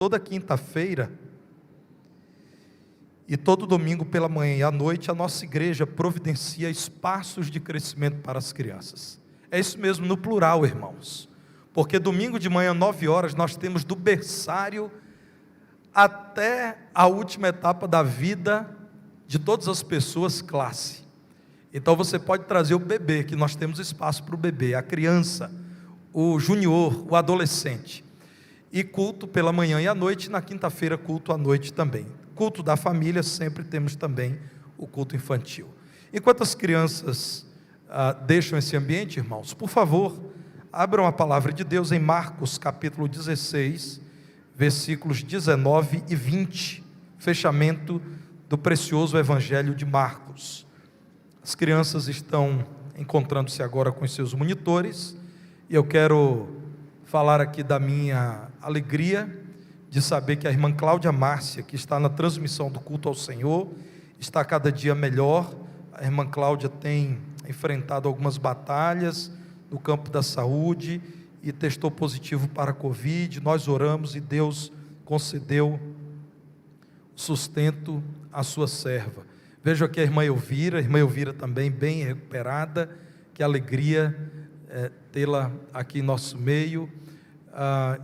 Toda quinta-feira e todo domingo pela manhã e à noite, a nossa igreja providencia espaços de crescimento para as crianças. É isso mesmo, no plural, irmãos. Porque domingo de manhã, 9 horas, nós temos do berçário até a última etapa da vida de todas as pessoas, classe. Então você pode trazer o bebê, que nós temos espaço para o bebê, a criança, o junior, o adolescente. E culto pela manhã e à noite, na quinta-feira culto à noite também. Culto da família, sempre temos também o culto infantil. Enquanto as crianças deixam esse ambiente, irmãos, por favor, abram a palavra de Deus em Marcos capítulo 16, versículos 19 e 20, fechamento do precioso evangelho de Marcos. As crianças estão encontrando-se agora com os seus monitores, e eu quero falar aqui da minha alegria de saber que a irmã Cláudia Márcia, que está na transmissão do culto ao Senhor, está cada dia melhor. A irmã Cláudia tem enfrentado algumas batalhas no campo da saúde e testou positivo para a Covid. Nós oramos e Deus concedeu sustento à sua serva. Vejo aqui a irmã Elvira também bem recuperada. Que alegria tê-la aqui em nosso meio.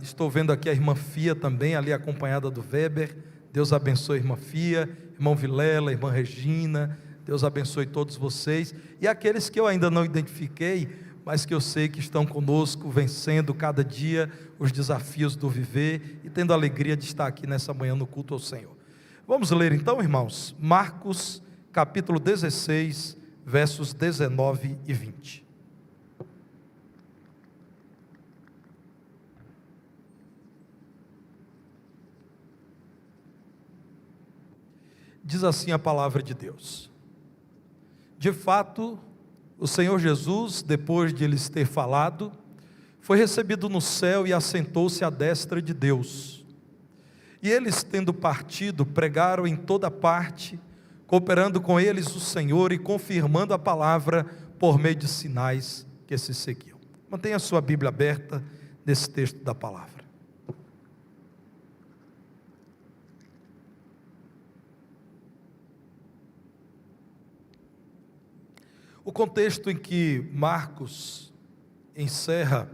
Estou vendo aqui a irmã Fia também, ali acompanhada do Weber. Deus abençoe a irmã Fia, irmão Vilela, irmã Regina. Deus abençoe todos vocês. E aqueles que eu ainda não identifiquei, mas que eu sei que estão conosco, vencendo cada dia os desafios do viver e tendo a alegria de estar aqui nessa manhã no culto ao Senhor. Vamos ler então, irmãos, Marcos capítulo 16, versos 19 e 20. Diz assim a palavra de Deus: de fato, o Senhor Jesus, depois de lhes ter falado, foi recebido no céu e assentou-se à destra de Deus. E eles, tendo partido, pregaram em toda parte, cooperando com eles o Senhor e confirmando a palavra por meio de sinais que se seguiam. Mantenha a sua Bíblia aberta nesse texto da palavra. O contexto em que Marcos encerra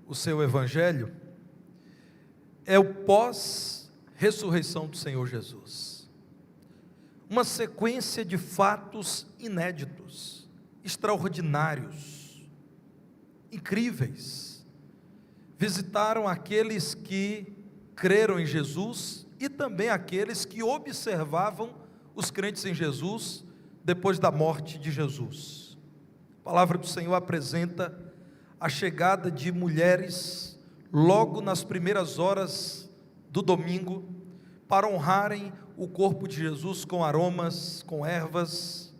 o seu evangelho é o pós-ressurreição do Senhor Jesus. Uma sequência de fatos inéditos, extraordinários, incríveis. Visitaram aqueles que creram em Jesus e também aqueles que observavam os crentes em Jesus depois da morte de Jesus. A palavra do Senhor apresenta a chegada de mulheres logo nas primeiras horas do domingo para honrarem o corpo de Jesus com aromas, com ervas,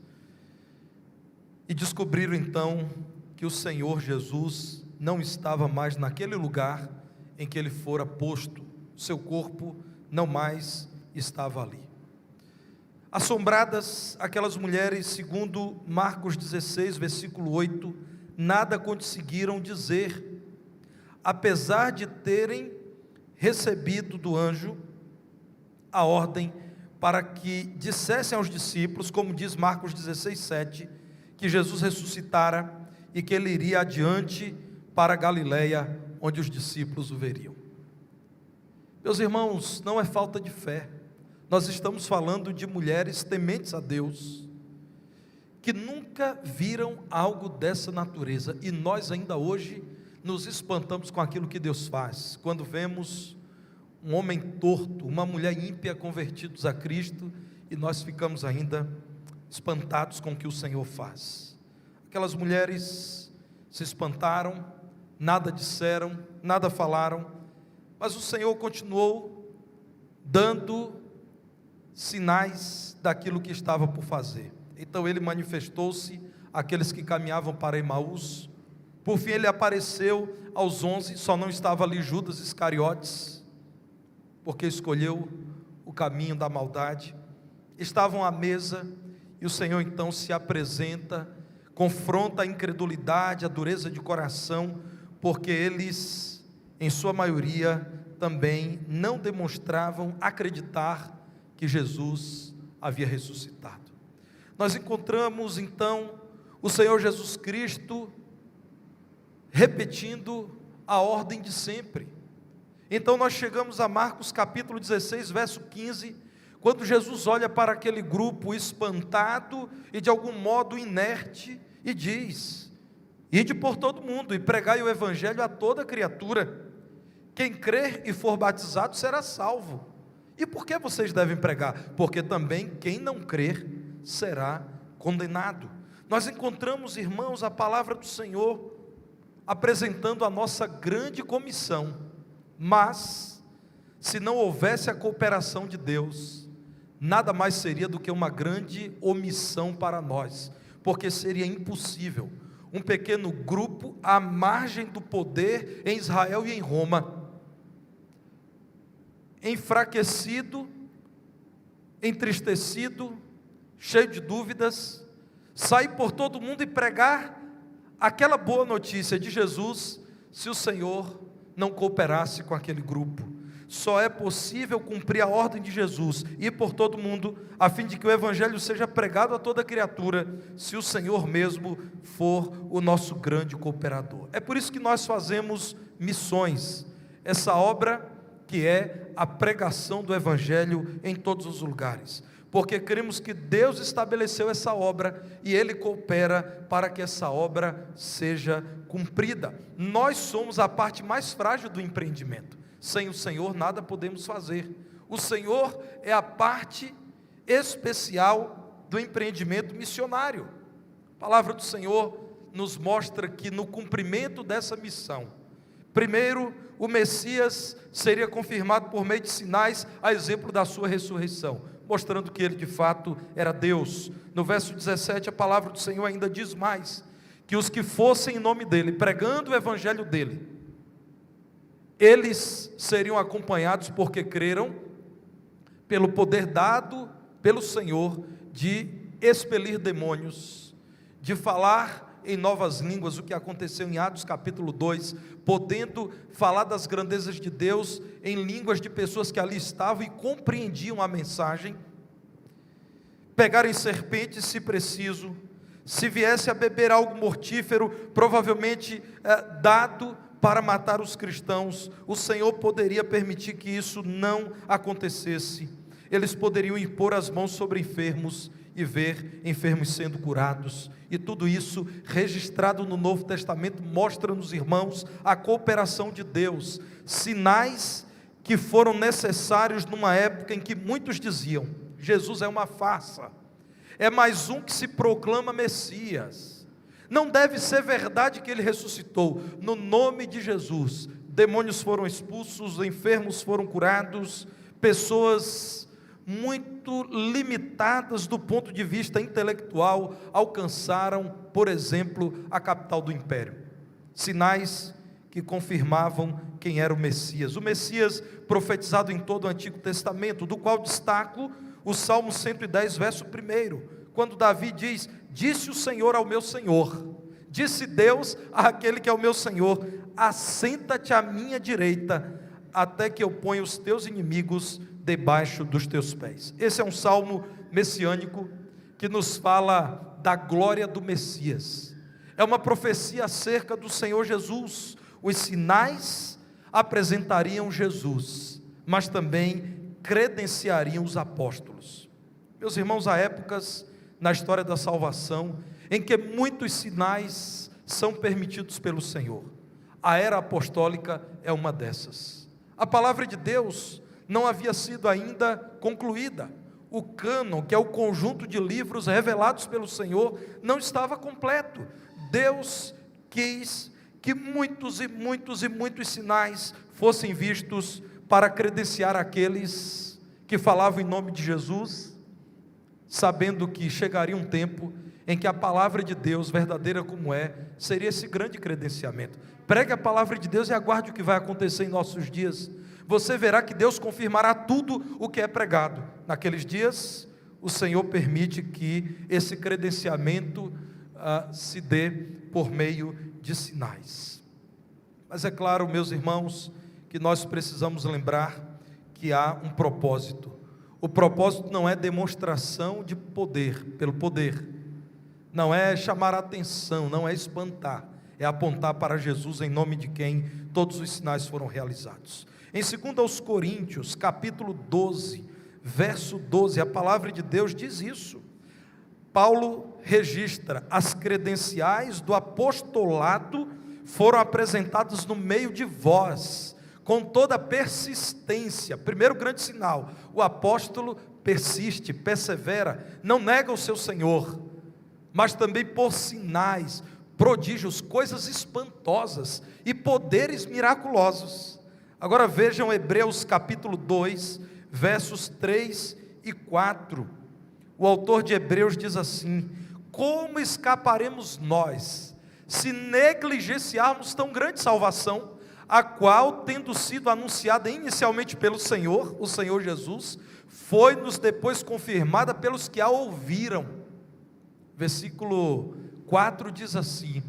e descobriram então que o Senhor Jesus não estava mais naquele lugar em que ele fora posto, seu corpo não mais estava ali. Assombradas, aquelas mulheres, segundo Marcos 16, versículo 8, nada conseguiram dizer, apesar de terem recebido do anjo a ordem para que dissessem aos discípulos, como diz Marcos 16, 7, que Jesus ressuscitara e que ele iria adiante para a Galileia, onde os discípulos o veriam. Meus irmãos, não é falta de fé. Nós estamos falando de mulheres tementes a Deus, que nunca viram algo dessa natureza, e nós ainda hoje nos espantamos com aquilo que Deus faz, quando vemos um homem torto, uma mulher ímpia convertidos a Cristo, e nós ficamos ainda espantados com o que o Senhor faz. Aquelas mulheres se espantaram, nada disseram, nada falaram, mas o Senhor continuou dando sinais daquilo que estava por fazer. Então ele manifestou-se àqueles que caminhavam para Emaús. Por fim ele apareceu aos 11, só não estava ali Judas Iscariotes, porque escolheu o caminho da maldade. Estavam à mesa, e o Senhor então se apresenta, confronta a incredulidade, a dureza de coração, porque eles, em sua maioria, também não demonstravam acreditar que Jesus havia ressuscitado. Nós encontramos então o Senhor Jesus Cristo repetindo a ordem de sempre. Então nós chegamos a Marcos capítulo 16, verso 15, quando Jesus olha para aquele grupo espantado e de algum modo inerte e diz: ide por todo mundo e pregai o evangelho a toda criatura. Quem crer e for batizado será salvo. E por que vocês devem pregar? Porque também quem não crer será condenado. Nós encontramos, irmãos, a palavra do Senhor apresentando a nossa grande comissão, mas se não houvesse a cooperação de Deus, nada mais seria do que uma grande omissão para nós, porque seria impossível um pequeno grupo à margem do poder em Israel e em Roma, enfraquecido, entristecido, cheio de dúvidas, sair por todo mundo e pregar aquela boa notícia de Jesus, se o Senhor não cooperasse com aquele grupo. Só é possível cumprir a ordem de Jesus, ir por todo mundo, a fim de que o evangelho seja pregado a toda criatura, se o Senhor mesmo for o nosso grande cooperador. É por isso que nós fazemos missões, essa obra que é a pregação do evangelho em todos os lugares, porque cremos que Deus estabeleceu essa obra e Ele coopera para que essa obra seja cumprida. Nós somos a parte mais frágil do empreendimento. Sem o Senhor nada podemos fazer. O Senhor é a parte especial do empreendimento missionário. A palavra do Senhor nos mostra que no cumprimento dessa missão, primeiro, o Messias seria confirmado por meio de sinais, a exemplo da sua ressurreição, mostrando que ele de fato era Deus. No verso 17, a palavra do Senhor ainda diz mais, que os que fossem em nome dele, pregando o evangelho dele, eles seriam acompanhados porque creram, pelo poder dado pelo Senhor, de expelir demônios, de falar em novas línguas, o que aconteceu em Atos capítulo 2, podendo falar das grandezas de Deus em línguas de pessoas que ali estavam e compreendiam a mensagem, pegarem serpentes se preciso, se viesse a beber algo mortífero, provavelmente dado para matar os cristãos, o Senhor poderia permitir que isso não acontecesse. Eles poderiam impor as mãos sobre enfermos e ver enfermos sendo curados, e tudo isso registrado no Novo Testamento mostra-nos, irmãos, a cooperação de Deus, sinais que foram necessários numa época em que muitos diziam: Jesus é uma farsa, é mais um que se proclama Messias, não deve ser verdade que ele ressuscitou. No nome de Jesus, demônios foram expulsos, enfermos foram curados, pessoas muito limitadas do ponto de vista intelectual alcançaram, por exemplo, a capital do império. Sinais que confirmavam quem era o Messias. O Messias profetizado em todo o Antigo Testamento, do qual destaco o Salmo 110, verso 1, quando Davi diz: disse o Senhor ao meu Senhor, disse Deus àquele que é o meu Senhor: assenta-te à minha direita, até que eu ponha os teus inimigos debaixo dos teus pés. Esse é um salmo messiânico que nos fala da glória do Messias. É uma profecia acerca do Senhor Jesus. Os sinais apresentariam Jesus, mas também credenciariam os apóstolos. Meus irmãos, há épocas na história da salvação em que muitos sinais são permitidos pelo Senhor. A era apostólica é uma dessas. A palavra de Deus não havia sido ainda concluída. O cânon, que é o conjunto de livros revelados pelo Senhor, não estava completo. Deus quis que muitos e muitos e muitos sinais fossem vistos para credenciar aqueles que falavam em nome de Jesus, sabendo que chegaria um tempo em que a palavra de Deus, verdadeira como é, seria esse grande credenciamento. Pregue a palavra de Deus e aguarde o que vai acontecer em nossos dias. Você verá que Deus confirmará tudo o que é pregado. Naqueles dias, o Senhor permite que esse credenciamento se dê por meio de sinais. Mas é claro, meus irmãos, que nós precisamos lembrar que há um propósito. O propósito não é demonstração de poder, pelo poder, não é chamar a atenção, não é espantar, é apontar para Jesus, em nome de quem todos os sinais foram realizados. Em 2 Coríntios, capítulo 12, verso 12, a palavra de Deus diz isso. Paulo registra: as credenciais do apostolado foram apresentadas no meio de vós, com toda persistência. Primeiro grande sinal: o apóstolo persiste, persevera, não nega o seu Senhor, mas também por sinais, prodígios, coisas espantosas e poderes miraculosos. Agora vejam Hebreus capítulo 2, versos 3 e 4. O autor de Hebreus diz assim: como escaparemos nós, se negligenciarmos tão grande salvação, a qual, tendo sido anunciada inicialmente pelo Senhor, o Senhor Jesus, foi-nos depois confirmada pelos que a ouviram. Versículo 4 diz assim: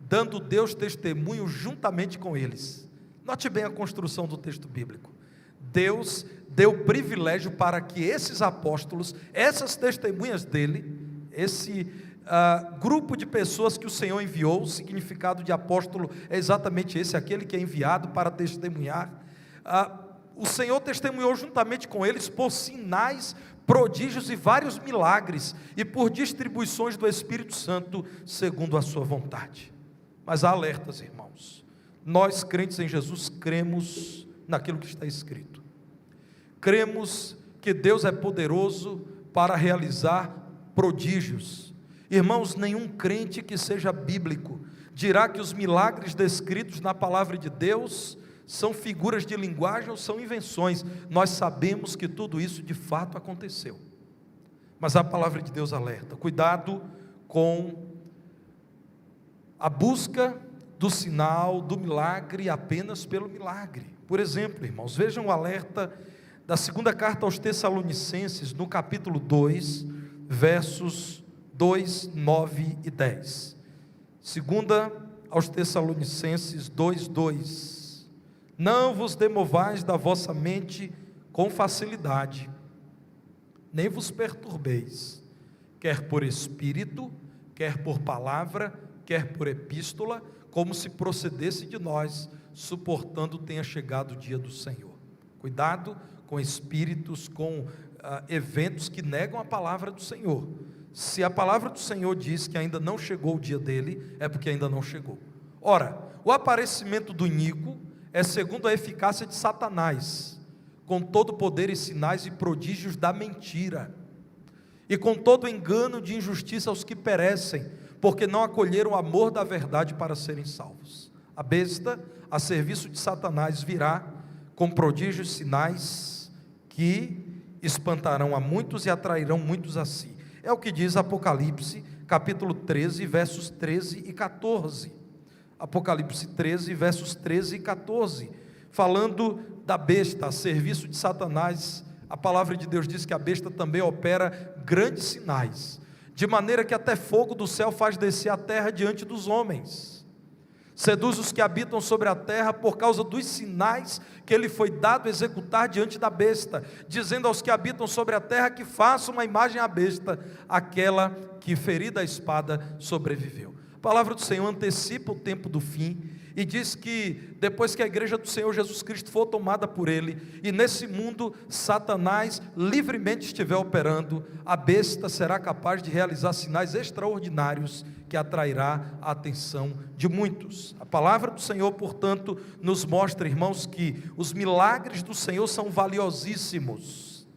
dando Deus testemunho juntamente com eles. Note bem a construção do texto bíblico. Deus deu privilégio para que esses apóstolos, essas testemunhas dele, esse grupo de pessoas que o Senhor enviou, o significado de apóstolo é exatamente esse, aquele que é enviado para testemunhar. O Senhor testemunhou juntamente com eles por sinais, prodígios e vários milagres, e por distribuições do Espírito Santo, segundo a sua vontade. Mas há alertas, irmãos. Nós, crentes em Jesus, cremos naquilo que está escrito. Cremos que Deus é poderoso para realizar prodígios. Irmãos, nenhum crente que seja bíblico dirá que os milagres descritos na palavra de Deus são figuras de linguagem ou são invenções. Nós sabemos que tudo isso de fato aconteceu. Mas a palavra de Deus alerta: cuidado com a busca do sinal, do milagre apenas pelo milagre. Por exemplo, irmãos, vejam o alerta da segunda carta aos Tessalonicenses, no capítulo 2, versos 2, 9 e 10. Segunda aos Tessalonicenses 2, 2. Não vos demovais da vossa mente com facilidade, nem vos perturbeis, quer por espírito, quer por palavra, quer por epístola, como se procedesse de nós, suportando tenha chegado o dia do Senhor. Cuidado com espíritos, com eventos que negam a palavra do Senhor. Se a palavra do Senhor diz que ainda não chegou o dia dele, é porque ainda não chegou. Ora, o aparecimento do iníquo é segundo a eficácia de Satanás, com todo poder e sinais e prodígios da mentira, e com todo engano de injustiça aos que perecem, porque não acolheram o amor da verdade para serem salvos. A besta, a serviço de Satanás, virá com prodígios e sinais que espantarão a muitos e atrairão muitos a si. É o que diz Apocalipse, capítulo 13, versos 13 e 14. Apocalipse 13, versos 13 e 14. Falando da besta, a serviço de Satanás, a palavra de Deus diz que a besta também opera grandes sinais, de maneira que até fogo do céu faz descer a terra diante dos homens. Seduz os que habitam sobre a terra por causa dos sinais que ele foi dado executar diante da besta, dizendo aos que habitam sobre a terra que façam uma imagem à besta, aquela que, ferida a espada, sobreviveu. A palavra do Senhor antecipa o tempo do fim e diz que depois que a igreja do Senhor Jesus Cristo for tomada por ele, e nesse mundo Satanás livremente estiver operando, a besta será capaz de realizar sinais extraordinários que atrairá a atenção de muitos. A palavra do Senhor, portanto, nos mostra, irmãos, que os milagres do Senhor são valiosíssimos,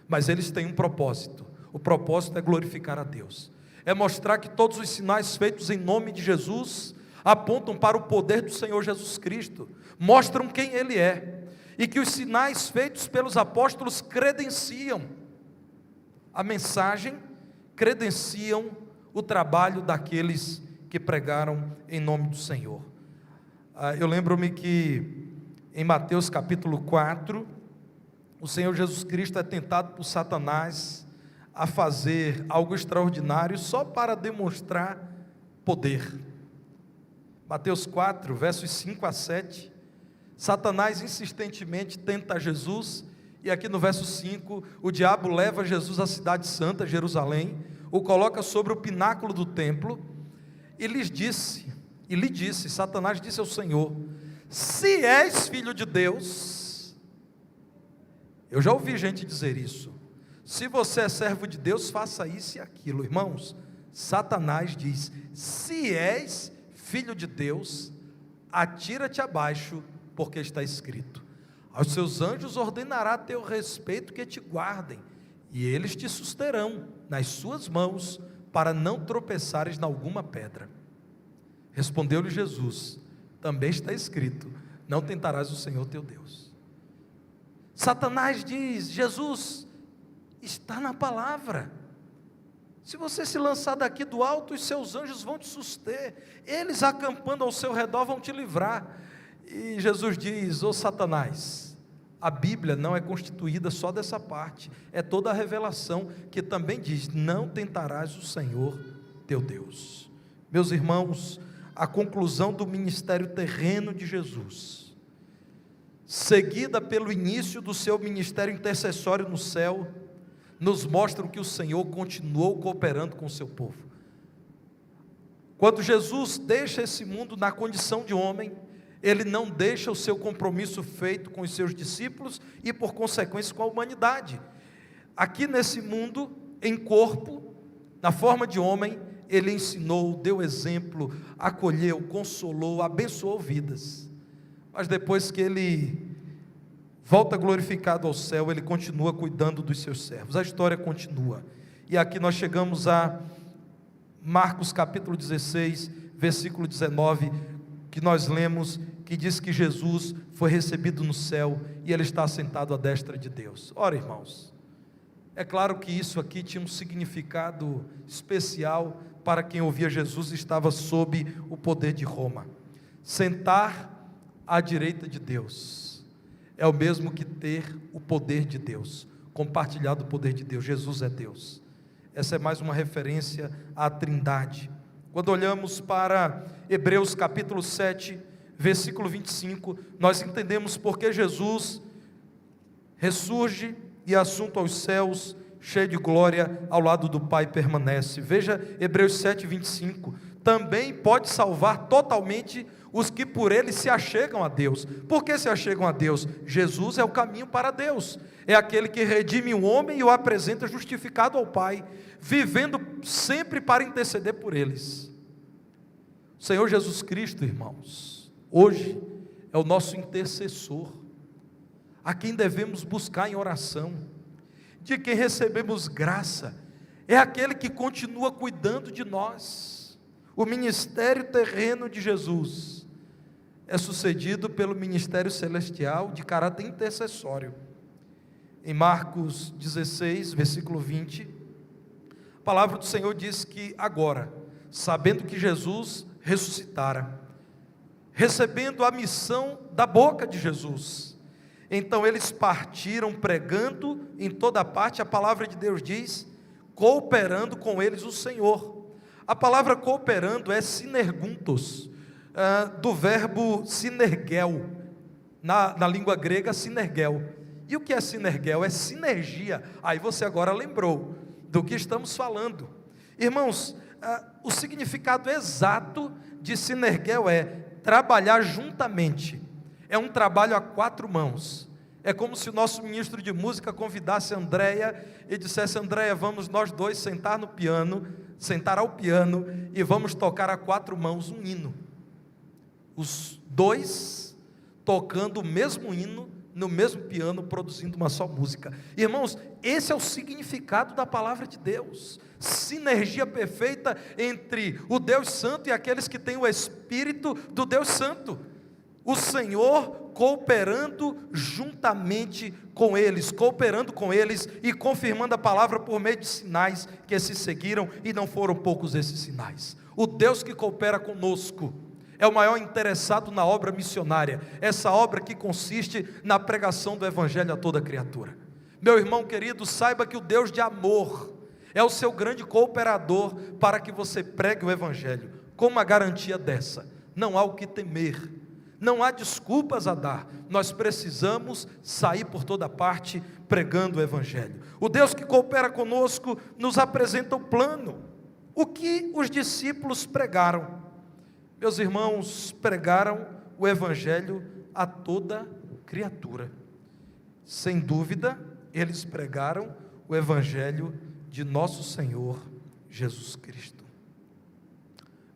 mas eles têm um propósito. O propósito é glorificar a Deus, é mostrar que todos os sinais feitos em nome de Jesus apontam para o poder do Senhor Jesus Cristo, mostram quem Ele é, e que os sinais feitos pelos apóstolos credenciam a mensagem, credenciam o trabalho daqueles que pregaram em nome do Senhor. Eu lembro-me que em Mateus capítulo 4, o Senhor Jesus Cristo é tentado por Satanás a fazer algo extraordinário só para demonstrar poder. Mateus 4, versos 5 a 7, Satanás insistentemente tenta Jesus, e aqui no verso 5, o diabo leva Jesus à cidade santa, Jerusalém, o coloca sobre o pináculo do templo, e lhe disse, Satanás disse ao Senhor: se és filho de Deus, eu já ouvi gente dizer isso, se você é servo de Deus, faça isso e aquilo. Irmãos, Satanás diz: se és filho de Deus, atira-te abaixo, porque está escrito: aos seus anjos ordenará a teu respeito que te guardem, e eles te susterão nas suas mãos, para não tropeçares em alguma pedra. Respondeu-lhe Jesus: também está escrito: não tentarás o Senhor teu Deus. Satanás diz: Jesus, está na palavra, se você se lançar daqui do alto, os seus anjos vão te suster, eles acampando ao seu redor vão te livrar. E Jesus diz: ô Satanás, a Bíblia não é constituída só dessa parte, é toda a revelação que também diz: não tentarás o Senhor teu Deus. Meus irmãos, a conclusão do ministério terreno de Jesus, seguida pelo início do seu ministério intercessório no céu, nos mostram que o Senhor continuou cooperando com o seu povo. Quando Jesus deixa esse mundo na condição de homem, Ele não deixa o seu compromisso feito com os seus discípulos e, por consequência, com a humanidade. Aqui nesse mundo, em corpo, na forma de homem, Ele ensinou, deu exemplo, acolheu, consolou, abençoou vidas. Mas depois que Ele volta glorificado ao céu, Ele continua cuidando dos seus servos. A história continua. E aqui nós chegamos a Marcos capítulo 16, versículo 19, que nós lemos, que diz que Jesus foi recebido no céu e Ele está sentado à destra de Deus. Ora, irmãos, é claro que isso aqui tinha um significado especial para quem ouvia Jesus e estava sob o poder de Roma. Sentar à direita de Deus é o mesmo que ter o poder de Deus, compartilhar do poder de Deus. Jesus é Deus. Essa é mais uma referência à Trindade. Quando olhamos para Hebreus capítulo 7, versículo 25, nós entendemos porque Jesus ressurge e assunto aos céus, cheio de glória, ao lado do Pai permanece. Veja Hebreus 7, 25, também pode salvar totalmente os que por Ele se achegam a Deus. Por que se achegam a Deus? Jesus é o caminho para Deus, é aquele que redime o homem e o apresenta justificado ao Pai, vivendo sempre para interceder por eles. O Senhor Jesus Cristo, irmãos, hoje é o nosso intercessor, a quem devemos buscar em oração, de quem recebemos graça, é aquele que continua cuidando de nós. O ministério terreno de Jesus é sucedido pelo ministério celestial de caráter intercessório. Em Marcos 16, versículo 20, a palavra do Senhor diz que agora, sabendo que Jesus ressuscitara, recebendo a missão da boca de Jesus, então eles partiram pregando em toda parte. A palavra de Deus diz, cooperando com eles o Senhor. A palavra cooperando é sinerguntos, do verbo sinergel, na língua grega sinergel. E o que é sinergel? É sinergia. Aí você agora lembrou do que estamos falando. Irmãos, o significado exato de sinergel é trabalhar juntamente. É um trabalho a quatro mãos. É como se o nosso ministro de música convidasse a Andréia e dissesse: Andréia, vamos nós dois sentar ao piano e vamos tocar a quatro mãos um hino. Os dois tocando o mesmo hino no mesmo piano, produzindo uma só música. Irmãos, esse é o significado da palavra de Deus. Sinergia perfeita entre o Deus Santo e aqueles que têm o Espírito do Deus Santo. O Senhor cooperando juntamente com eles, cooperando com eles e confirmando a palavra por meio de sinais que se seguiram, e não foram poucos esses sinais. O Deus que coopera conosco é o maior interessado na obra missionária, essa obra que consiste na pregação do Evangelho a toda criatura. Meu irmão querido, saiba que o Deus de amor é o seu grande cooperador para que você pregue o Evangelho. Com uma garantia dessa, não há o que temer, Não há desculpas a dar. Nós precisamos sair por toda parte pregando o Evangelho. O Deus que coopera conosco nos apresenta o plano. O que os discípulos pregaram? Meus irmãos, pregaram o Evangelho a toda criatura. Sem dúvida, eles pregaram o Evangelho de nosso Senhor Jesus Cristo.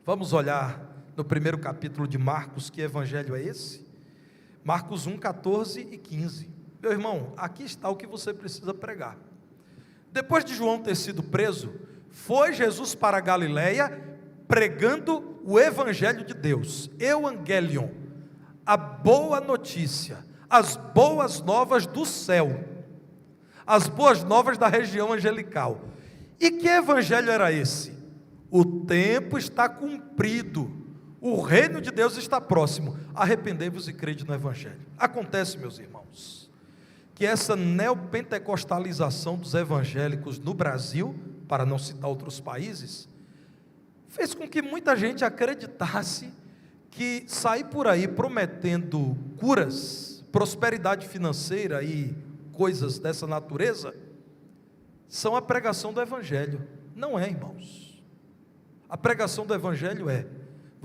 Vamos olhar no primeiro capítulo de Marcos, que evangelho é esse? Marcos 1, 14 e 15. Meu irmão, aqui está o que você precisa pregar. Depois de João ter sido preso, foi Jesus para a Galileia, pregando o evangelho de Deus, Evangelion, a boa notícia, as boas novas do céu, as boas novas da região angelical. E que evangelho era esse? O tempo está cumprido, o reino de Deus está próximo, arrependei-vos e crede no Evangelho. Acontece, meus irmãos, que essa neopentecostalização dos evangélicos no Brasil, para não citar outros países, fez com que muita gente acreditasse que sair por aí prometendo curas, prosperidade financeira e coisas dessa natureza, são a pregação do Evangelho. Não é, irmãos. A pregação do Evangelho é: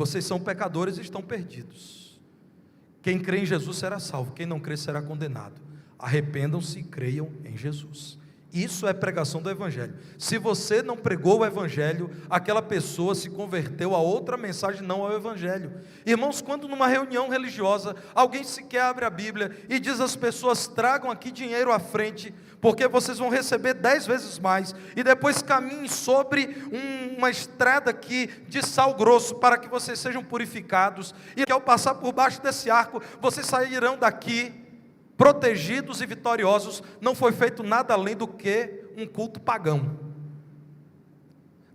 vocês são pecadores e estão perdidos. Quem crê em Jesus será salvo, quem não crê será condenado. Arrependam-se e creiam em Jesus. Isso é pregação do Evangelho. Se você não pregou o Evangelho, aquela pessoa se converteu a outra mensagem, não ao Evangelho. Irmãos, quando numa reunião religiosa, alguém sequer abre a Bíblia e diz às pessoas: tragam aqui dinheiro à frente, porque vocês vão receber 10 vezes mais, e depois caminhem sobre uma estrada aqui de sal grosso, para que vocês sejam purificados, e que ao passar por baixo desse arco, vocês sairão daqui protegidos e vitoriosos. Não foi feito nada além do que um culto pagão.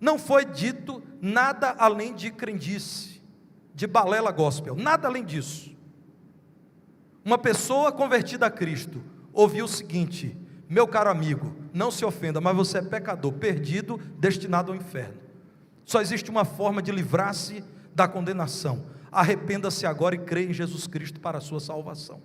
Não foi dito nada além de crendice, de balela gospel, nada além disso. Uma pessoa convertida a Cristo ouviu o seguinte: meu caro amigo, não se ofenda, mas você é pecador, perdido, destinado ao inferno. Só existe uma forma de livrar-se da condenação: arrependa-se agora e creia em Jesus Cristo para a sua salvação.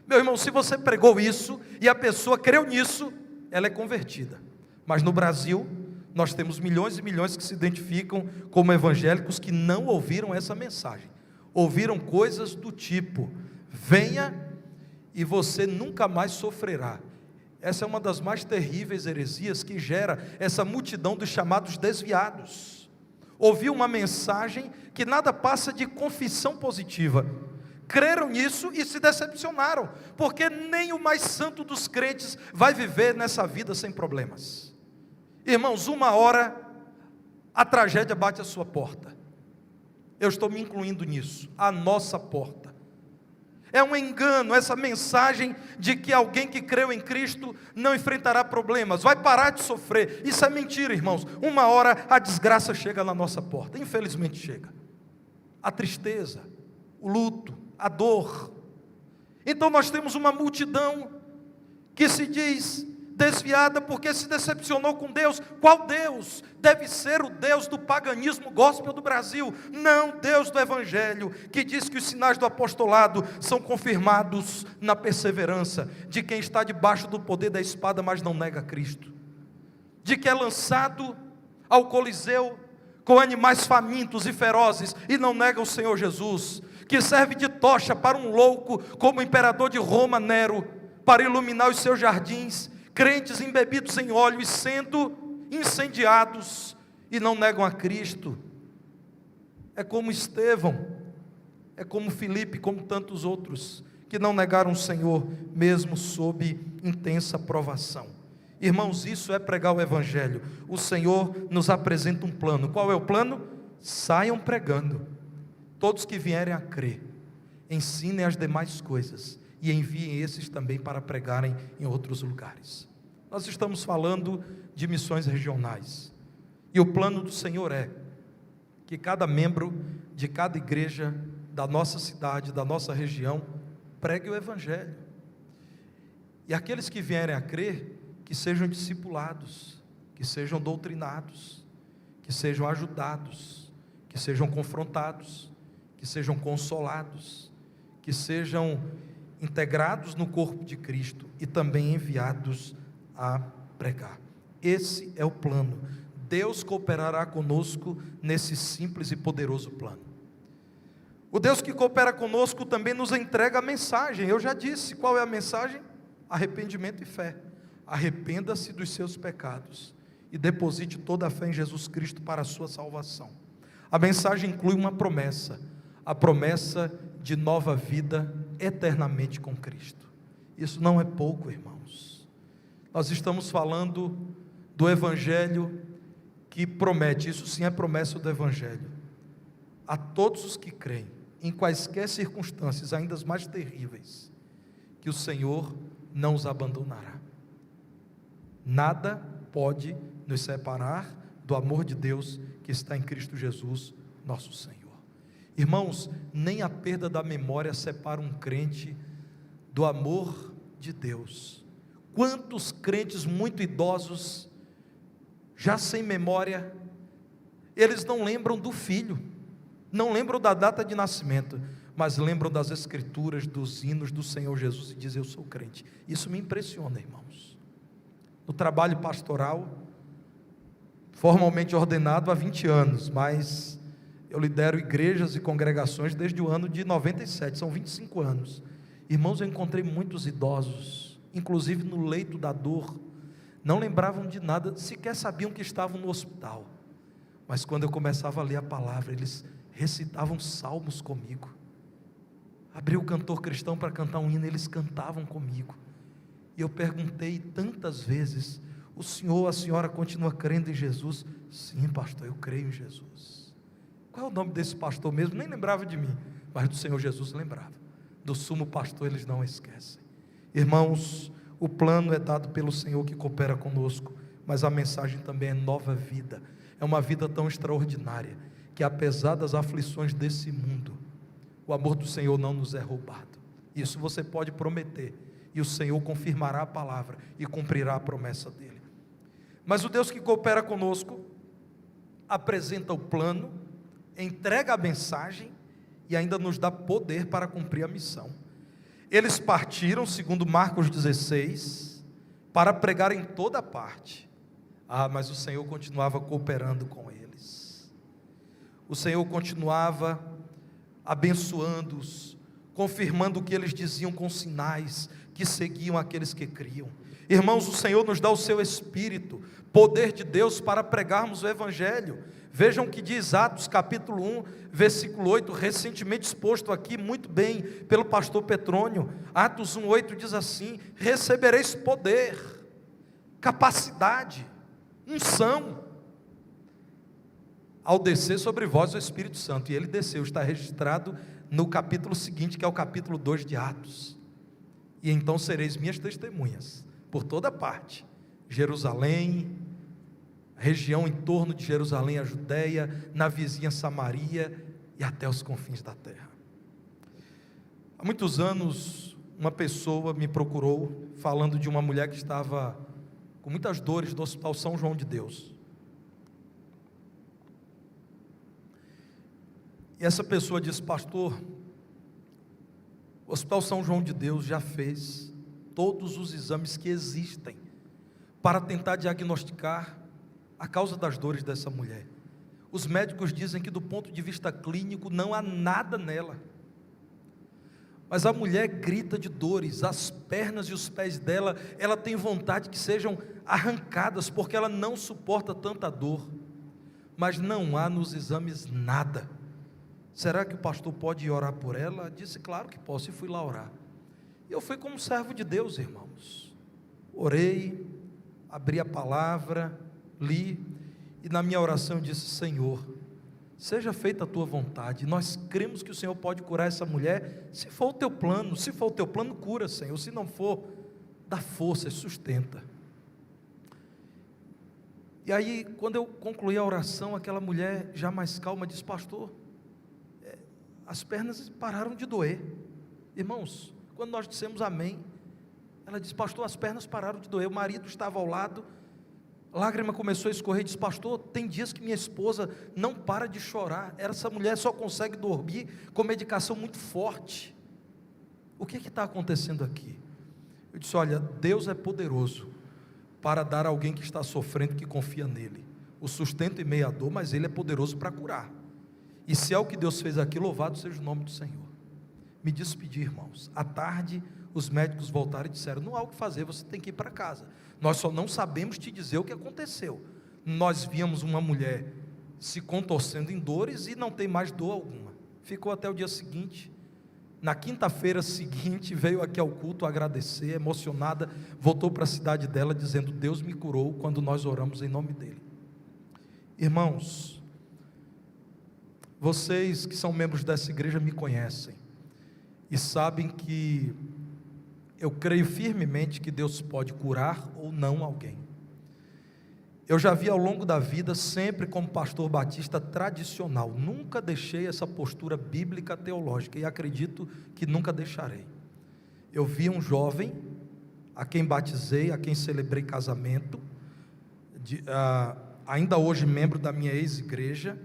Meu irmão, se você pregou isso e a pessoa creu nisso, ela é convertida. Mas no Brasil, nós temos milhões e milhões que se identificam como evangélicos que não ouviram essa mensagem. Ouviram coisas do tipo: venha e você nunca mais sofrerá. Essa é uma das mais terríveis heresias que gera essa multidão dos chamados desviados. Ouviu uma mensagem que nada passa de confissão positiva. Creram nisso e se decepcionaram, porque nem o mais santo dos crentes vai viver nessa vida sem problemas. Irmãos, uma hora a tragédia bate à sua porta. Eu estou me incluindo nisso, a nossa porta. É um engano essa mensagem de que alguém que creu em Cristo não enfrentará problemas, vai parar de sofrer. Isso é mentira, irmãos. Uma hora a desgraça chega na nossa porta, infelizmente chega. A tristeza, o luto, a dor. Então nós temos uma multidão que se diz desviada porque se decepcionou com Deus. Qual Deus? Deve ser o Deus do paganismo gospel do Brasil, não Deus do Evangelho, que diz que os sinais do apostolado são confirmados na perseverança de quem está debaixo do poder da espada, mas não nega Cristo, de que é lançado ao Coliseu com animais famintos e ferozes e não nega o Senhor Jesus, que serve de tocha para um louco como o imperador de Roma, Nero, para iluminar os seus jardins, crentes embebidos em óleo e sendo incendiados e não negam a Cristo. É como Estevão, é como Filipe, como tantos outros que não negaram o Senhor mesmo sob intensa provação. Irmãos, isso é pregar o Evangelho. O Senhor nos apresenta um plano. Qual é o plano? Saiam pregando. Todos que vierem a crer, ensinem as demais coisas e enviem esses também para pregarem em outros lugares. Nós estamos falando de missões regionais, e o plano do Senhor é que cada membro de cada igreja da nossa cidade, da nossa região, pregue o Evangelho, e aqueles que vierem a crer, que sejam discipulados, que sejam doutrinados, que sejam ajudados, que sejam confrontados, que sejam consolados, que sejam integrados no corpo de Cristo e também enviados a pregar. Esse é o plano. Deus cooperará conosco nesse simples e poderoso plano. O Deus que coopera conosco também nos entrega a mensagem. Eu já disse, qual é a mensagem? Arrependimento e fé. Arrependa-se dos seus pecados e deposite toda a fé em Jesus Cristo para a sua salvação. A mensagem inclui uma promessa, a promessa de nova vida eternamente com Cristo. Isso não é pouco, irmãos. Nós estamos falando do Evangelho que promete, isso sim é promessa do Evangelho, a todos os que creem, em quaisquer circunstâncias, ainda as mais terríveis, que o Senhor não os abandonará. Nada pode nos separar do amor de Deus que está em Cristo Jesus, nosso Senhor. Irmãos, nem a perda da memória separa um crente do amor de Deus. Quantos crentes muito idosos, já sem memória, eles não lembram do filho, não lembram da data de nascimento, mas lembram das escrituras, dos hinos do Senhor Jesus e dizem: eu sou crente. Isso me impressiona, irmãos. No trabalho pastoral, formalmente ordenado há 20 anos, mas eu lidero igrejas e congregações desde o ano de 97, são 25 anos. Irmãos, eu encontrei muitos idosos, inclusive no leito da dor, não lembravam de nada, sequer sabiam que estavam no hospital, mas quando eu começava a ler a palavra, eles recitavam salmos comigo. Abri o cantor cristão para cantar um hino, eles cantavam comigo, e eu perguntei tantas vezes: o senhor, a senhora continua crendo em Jesus? Sim, pastor, eu creio em Jesus. Qual é o nome desse pastor mesmo? Nem lembrava de mim, mas do Senhor Jesus lembrava. Do sumo pastor eles não esquecem. Irmãos, o plano é dado pelo Senhor que coopera conosco, mas a mensagem também é nova vida. É uma vida tão extraordinária, que apesar das aflições desse mundo, o amor do Senhor não nos é roubado. Isso você pode prometer, e o Senhor confirmará a palavra e cumprirá a promessa dele. Mas o Deus que coopera conosco apresenta o plano, entrega a mensagem e ainda nos dá poder para cumprir a missão. Eles partiram, segundo Marcos 16, para pregar em toda parte. Mas o Senhor continuava cooperando com eles. O Senhor continuava abençoando-os, confirmando o que eles diziam com sinais que seguiam aqueles que criam. Irmãos, o Senhor nos dá o seu Espírito, poder de Deus para pregarmos o Evangelho. Vejam o que diz Atos capítulo 1, versículo 8, recentemente exposto aqui muito bem pelo pastor Petrônio. Atos 1, 8 diz assim: recebereis poder, capacidade, unção, ao descer sobre vós o Espírito Santo. E ele desceu, está registrado no capítulo seguinte, que é o capítulo 2 de Atos. E então sereis minhas testemunhas, por toda parte, Jerusalém, região em torno de Jerusalém, a Judéia, na vizinha Samaria e até os confins da terra. Há muitos anos, uma pessoa me procurou, falando de uma mulher que estava com muitas dores no Hospital São João de Deus. E essa pessoa disse: pastor, o Hospital São João de Deus já fez todos os exames que existem para tentar diagnosticar a causa das dores dessa mulher. Os médicos dizem que do ponto de vista clínico não há nada nela, mas a mulher grita de dores, as pernas e os pés dela, ela tem vontade que sejam arrancadas, porque ela não suporta tanta dor, mas não há nos exames nada. Será que o pastor pode ir orar por ela? Disse: claro que posso, e fui lá orar. E eu fui como servo de Deus, irmãos, orei, abri a palavra, li, e na minha oração eu disse: Senhor, seja feita a tua vontade. Nós cremos que o Senhor pode curar essa mulher, se for o teu plano. Se for o teu plano, cura, Senhor. Se não for, dá força e sustenta. E aí, quando eu concluí a oração, aquela mulher já mais calma disse: pastor, as pernas pararam de doer. Irmãos, quando nós dissemos amém, ela disse: pastor, as pernas pararam de doer. O marido estava ao lado, lágrima começou a escorrer, disse: pastor, tem dias que minha esposa não para de chorar. Essa mulher só consegue dormir com medicação muito forte. o que está acontecendo aqui? Eu disse: olha, Deus é poderoso para dar a alguém que está sofrendo, que confia nele, o sustento e meia dor, mas Ele é poderoso para curar. E se é o que Deus fez aqui, louvado seja o nome do Senhor. Me despedi, irmãos. À tarde, os médicos voltaram e disseram: não há o que fazer, você tem que ir para casa. Nós só não sabemos te dizer o que aconteceu. Nós víamos uma mulher se contorcendo em dores e não tem mais dor alguma. Ficou até o dia seguinte. Na quinta-feira seguinte, veio aqui ao culto agradecer, emocionada, voltou para a cidade dela dizendo: Deus me curou quando nós oramos em nome dele. Irmãos, vocês que são membros dessa igreja me conhecem e sabem que eu creio firmemente que Deus pode curar ou não alguém. Eu já vi ao longo da vida, sempre como pastor batista tradicional, nunca deixei essa postura bíblica teológica, e acredito que nunca deixarei. Eu vi um jovem, a quem batizei, a quem celebrei casamento, ainda hoje membro da minha ex-igreja,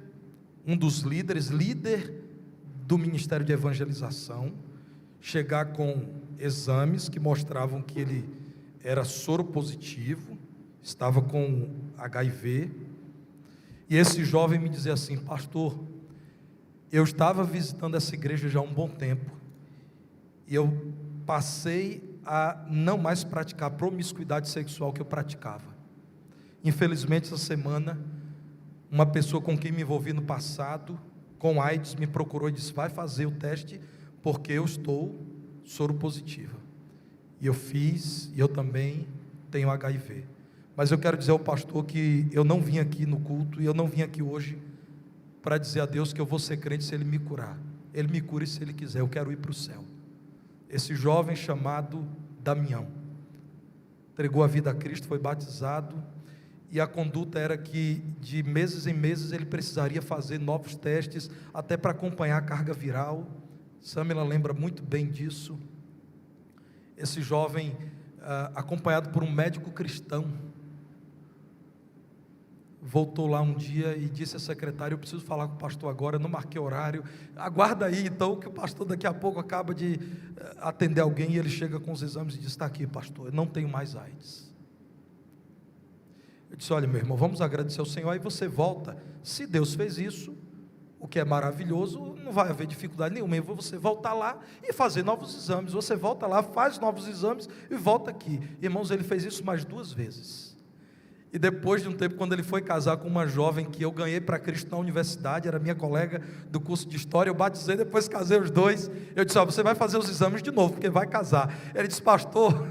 um dos líder do Ministério de Evangelização, chegar com exames que mostravam que ele era soro positivo, estava com HIV, e esse jovem me dizia assim: pastor, eu estava visitando essa igreja já há um bom tempo, e eu passei a não mais praticar a promiscuidade sexual que eu praticava. Infelizmente, essa semana, uma pessoa com quem me envolvi no passado, com AIDS, me procurou e disse: vai fazer o teste, porque eu estou soro positiva. E eu fiz, e eu também tenho HIV. Mas eu quero dizer ao pastor que eu não vim aqui no culto, e eu não vim aqui hoje para dizer a Deus que eu vou ser crente se Ele me curar. Ele me cure se Ele quiser, eu quero ir para o céu. Esse jovem chamado Damião entregou a vida a Cristo, foi batizado, e a conduta era que de meses em meses ele precisaria fazer novos testes, até para acompanhar a carga viral. Samila lembra muito bem disso. Esse jovem, acompanhado por um médico cristão, voltou lá um dia e disse à secretária: eu preciso falar com o pastor agora, eu não marquei horário, aguarda aí então, que o pastor daqui a pouco acaba de atender alguém, e ele chega com os exames e diz: está aqui, pastor, eu não tenho mais AIDS. Eu disse: olha, meu irmão, vamos agradecer ao Senhor, aí você volta. Se Deus fez isso, o que é maravilhoso, não vai haver dificuldade nenhuma, você voltar lá e fazer novos exames. Você volta lá, faz novos exames e volta aqui. Irmãos, ele fez isso mais 2 vezes. E depois de um tempo, quando ele foi casar com uma jovem que eu ganhei para Cristo na universidade, era minha colega do curso de História, eu batizei, depois casei os dois. Eu disse: você vai fazer os exames de novo, porque vai casar. Ele disse: pastor,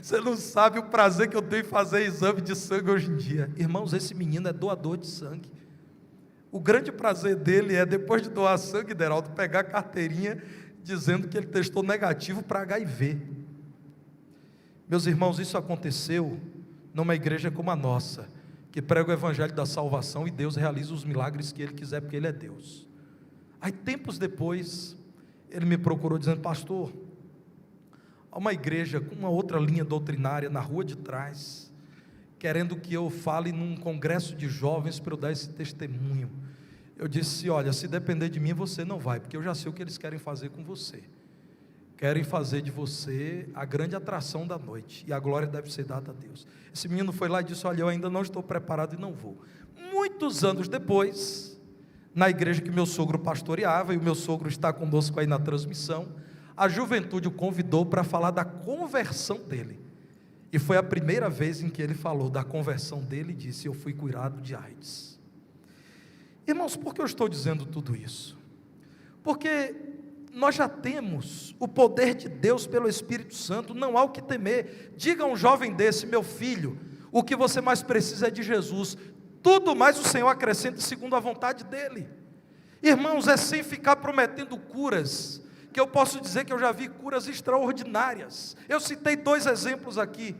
você não sabe o prazer que eu tenho em fazer exame de sangue hoje em dia. Irmãos, esse menino é doador de sangue. O grande prazer dele é, depois de doar sangue, Deraldo, pegar a carteirinha dizendo que ele testou negativo para HIV. Meus irmãos, isso aconteceu numa igreja como a nossa, que prega o evangelho da salvação, e Deus realiza os milagres que Ele quiser, porque Ele é Deus. Aí tempos depois, ele me procurou dizendo: pastor, há uma igreja com uma outra linha doutrinária na rua de trás, querendo que eu fale num congresso de jovens para eu dar esse testemunho. Eu disse: olha, se depender de mim você não vai, porque eu já sei o que eles querem fazer com você. Querem fazer de você a grande atração da noite, e a glória deve ser dada a Deus. Esse menino foi lá e disse: olha, eu ainda não estou preparado e não vou. Muitos anos depois, na igreja que meu sogro pastoreava, e o meu sogro está conosco aí na transmissão, a juventude o convidou para falar da conversão dele, e foi a primeira vez em que ele falou da conversão dele, e disse: eu fui curado de AIDS. Irmãos, por que eu estou dizendo tudo isso? Porque nós já temos o poder de Deus pelo Espírito Santo, não há o que temer. Diga a um jovem desse: meu filho, o que você mais precisa é de Jesus, tudo mais o Senhor acrescenta segundo a vontade dEle. Irmãos, é sem ficar prometendo curas, que eu posso dizer que eu já vi curas extraordinárias. Eu citei 2 exemplos aqui,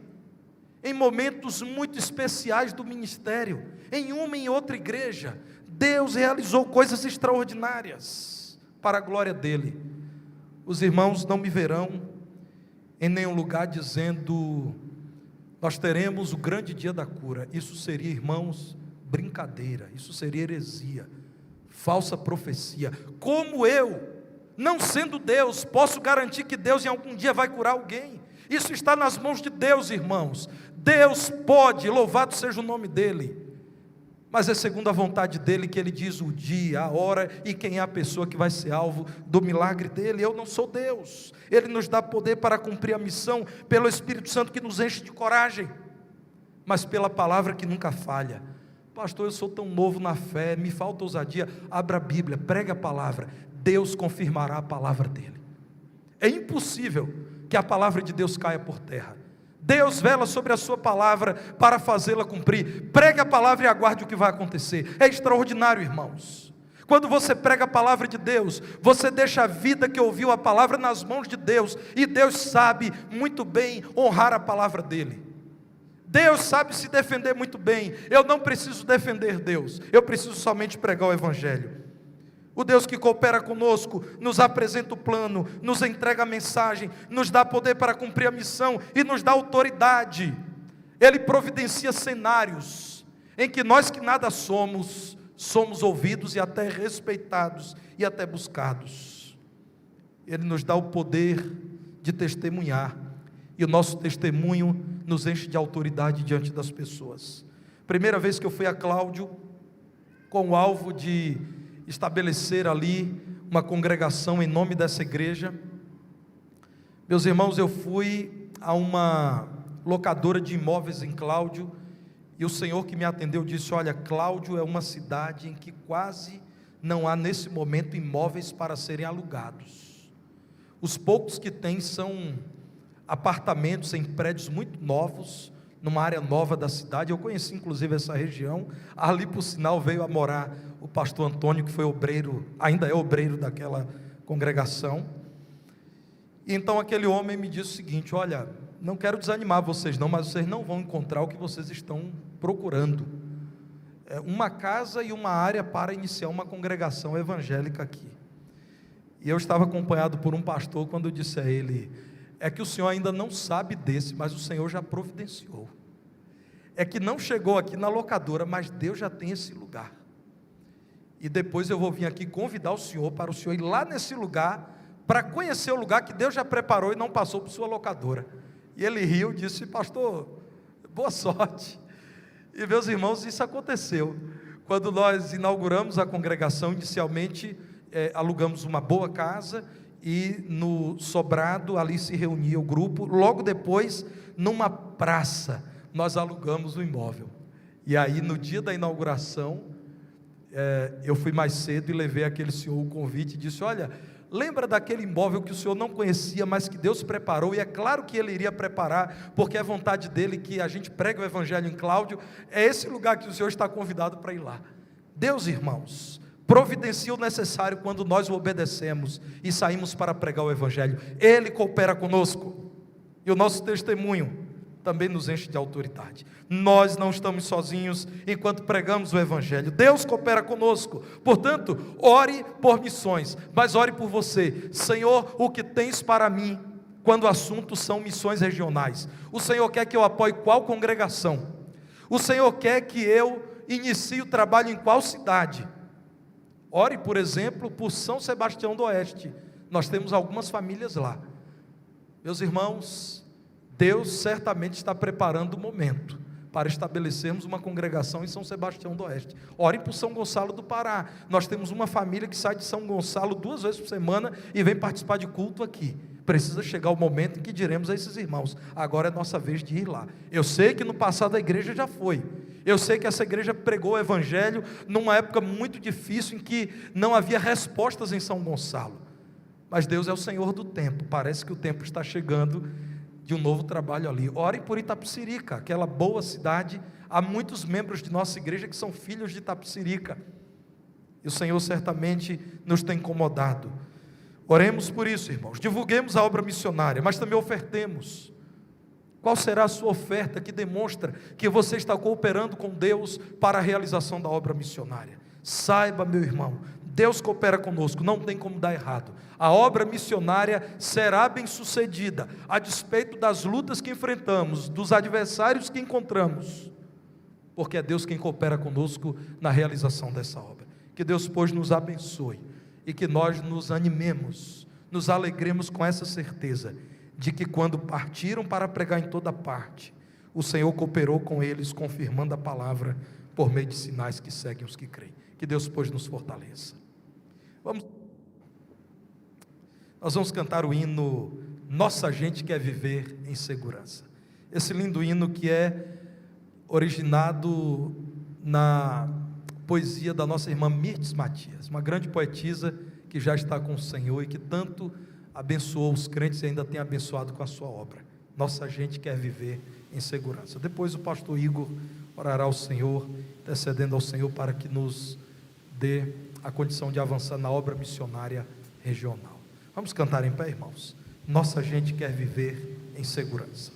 em momentos muito especiais do ministério, em uma e em outra igreja, Deus realizou coisas extraordinárias, para a glória dEle. Os irmãos não me verão em nenhum lugar dizendo: nós teremos o grande dia da cura. Isso seria, irmãos, brincadeira, isso seria heresia, falsa profecia. Como eu Não sendo Deus, posso garantir que Deus em algum dia vai curar alguém. Isso está nas mãos de Deus, irmãos. Deus pode, louvado seja o nome dEle. Mas é segundo a vontade dEle que Ele diz o dia, a hora e quem é a pessoa que vai ser alvo do milagre dEle. Eu não sou Deus. Ele nos dá poder para cumprir a missão pelo Espírito Santo que nos enche de coragem, mas pela palavra que nunca falha. Pastor, eu sou tão novo na fé, me falta ousadia. Abra a Bíblia, pregue a palavra. Deus confirmará a palavra dEle. É impossível que a palavra de Deus caia por terra. Deus vela sobre a sua palavra para fazê-la cumprir. Pregue a palavra e aguarde o que vai acontecer. É extraordinário, irmãos. Quando você prega a palavra de Deus, você deixa a vida que ouviu a palavra nas mãos de Deus, e Deus sabe muito bem honrar a palavra dEle. Deus sabe se defender muito bem. Eu não preciso defender Deus, eu preciso somente pregar o Evangelho. O Deus que coopera conosco, nos apresenta o plano, nos entrega a mensagem, nos dá poder para cumprir a missão e nos dá autoridade. Ele providencia cenários em que nós que nada somos, somos ouvidos e até respeitados e até buscados. Ele nos dá o poder de testemunhar, e o nosso testemunho nos enche de autoridade diante das pessoas. Primeira vez que eu fui a Cláudio, com o alvo de estabelecer ali uma congregação em nome dessa igreja, meus irmãos, eu fui a uma locadora de imóveis em Cláudio, e o senhor que me atendeu disse: olha, Cláudio é uma cidade em que quase não há nesse momento imóveis para serem alugados. Os poucos que tem são apartamentos em prédios muito novos, numa área nova da cidade. Eu conheci inclusive essa região. Ali por sinal veio a morar o pastor Antônio, que foi obreiro, ainda é obreiro daquela congregação. E então aquele homem me disse o seguinte: olha, não quero desanimar vocês não, mas vocês não vão encontrar o que vocês estão procurando. Uma casa e uma área para iniciar uma congregação evangélica aqui. E eu estava acompanhado por um pastor. Quando eu disse a ele: é que o senhor ainda não sabe desse, mas o Senhor já providenciou. É que não chegou aqui na locadora, mas Deus já tem esse lugar. E depois eu vou vir aqui convidar o senhor para o senhor ir lá nesse lugar, para conhecer o lugar que Deus já preparou e não passou por sua locadora. E ele riu e disse: pastor, boa sorte. E meus irmãos, isso aconteceu. Quando nós inauguramos a congregação, inicialmente alugamos uma boa casa, e no sobrado ali se reunia o grupo. Logo depois, numa praça, nós alugamos o imóvel. E aí no dia da inauguração, eu fui mais cedo e levei aquele senhor o convite e disse: olha, lembra daquele imóvel que o senhor não conhecia, mas que Deus preparou? E é claro que Ele iria preparar, porque é vontade dEle que a gente pregue o Evangelho em Cláudio. É esse lugar que o senhor está convidado para ir lá. Deus, irmãos, providencia o necessário quando nós o obedecemos e saímos para pregar o Evangelho. Ele coopera conosco, e o nosso testemunho também nos enche de autoridade. Nós não estamos sozinhos enquanto pregamos o Evangelho. Deus coopera conosco. Portanto, ore por missões, mas ore por você. Senhor, o que tens para mim quando o assunto são missões regionais? O Senhor quer que eu apoie qual congregação? O Senhor quer que eu inicie o trabalho em qual cidade? Ore, por exemplo, por São Sebastião do Oeste. Nós temos algumas famílias lá. Meus irmãos, Deus certamente está preparando o momento para estabelecermos uma congregação em São Sebastião do Oeste. Ore por São Gonçalo do Pará. Nós temos uma família que sai de São Gonçalo 2 vezes por semana e vem participar de culto aqui. Precisa chegar o momento em que diremos a esses irmãos: agora é nossa vez de ir lá. Eu sei que no passado a igreja já foi. Eu sei que essa igreja pregou o Evangelho numa época muito difícil, em que não havia respostas em São Gonçalo. Mas Deus é o Senhor do tempo. Parece que o tempo está chegando de um novo trabalho ali. Orem por Itapecerica, aquela boa cidade. Há muitos membros de nossa igreja que são filhos de Itapecerica. E o Senhor certamente nos tem incomodado. Oremos por isso, irmãos. Divulguemos a obra missionária, mas também ofertemos. Qual será a sua oferta que demonstra que você está cooperando com Deus para a realização da obra missionária? Saiba, meu irmão, Deus coopera conosco, não tem como dar errado. A obra missionária será bem sucedida, a despeito das lutas que enfrentamos, dos adversários que encontramos, porque é Deus quem coopera conosco na realização dessa obra. Que Deus, pois, nos abençoe e que nós nos animemos, nos alegremos com essa certeza de que quando partiram para pregar em toda parte, o Senhor cooperou com eles, confirmando a palavra por meio de sinais que seguem os que creem. Que Deus, pois, nos fortaleça. Nós vamos cantar o hino Nossa Gente Quer Viver em Segurança. Esse lindo hino que é originado na poesia da nossa irmã Mirtes Matias, uma grande poetisa que já está com o Senhor e que tanto abençoou os crentes e ainda tem abençoado com a sua obra. Nossa gente quer viver em segurança. Depois o pastor Igor orará ao Senhor, intercedendo ao Senhor para que nos dê a condição de avançar na obra missionária regional. Vamos cantar em pé, irmãos. Nossa gente quer viver em segurança.